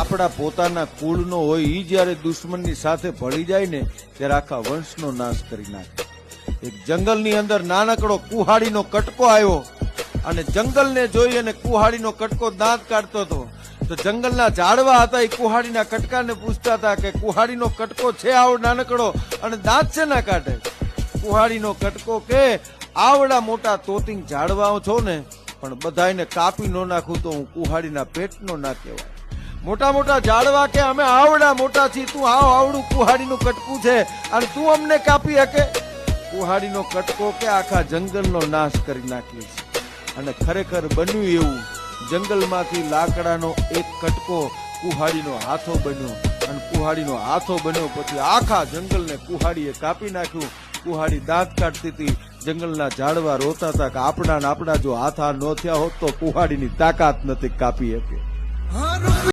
આપણા પોતાના કુળનો હોય ઈ જ્યારે દુશ્મનની સાથે ભળી જાય ને ત્યારે આખા વંશનો નાશ કરી નાખે. એક જંગલની અંદર નાનકડો કુહાડીનો કટકો આવ્યો અને જંગલને જોઈ અને કુહાડીનો કટકો દાંત કાઢતો હતો. તો જંગલના ઝાડવા હતા એ કુહાડીના કટકાને પૂછતા હતા કે કુહાડીનો કટકો છે આવો નાનકડો અને દાંત છે ના કાઢે? કુહાડીનો કટકો કે આવડા મોટા તોતિંગ ઝાડવાઓ છો ને, પણ બધાને કાપી ન નાખું તો હું કુહાડીના પેટનો ના કહેવાય. મોટા મોટા ઝાડવા કે અમે આવડા મોટા છીએ, તું આવડું કુહાડીનું કટકું છે અને તું અમને કાપી શકે? કુહાડીનો કટકો કે આખા જંગલનો નાશ કરી નાખ્યો છે. અને ખરેખર બન્યું એવું, જંગલમાંથી લાકડાનો એક કટકો કુહાડીનો હાથો બન્યો અને કુહાડીનો હાથો બન્યો પછી આખા જંગલને કુહાડીએ કાપી નાખ્યું. કુહાડી દાંત કાઢતી હતી, જંગલના ઝાડવા રોતા હતા કે આપણા જો હાથા ન થયા હોત તો કુહાડીની તાકાત નથી કાપી શકે.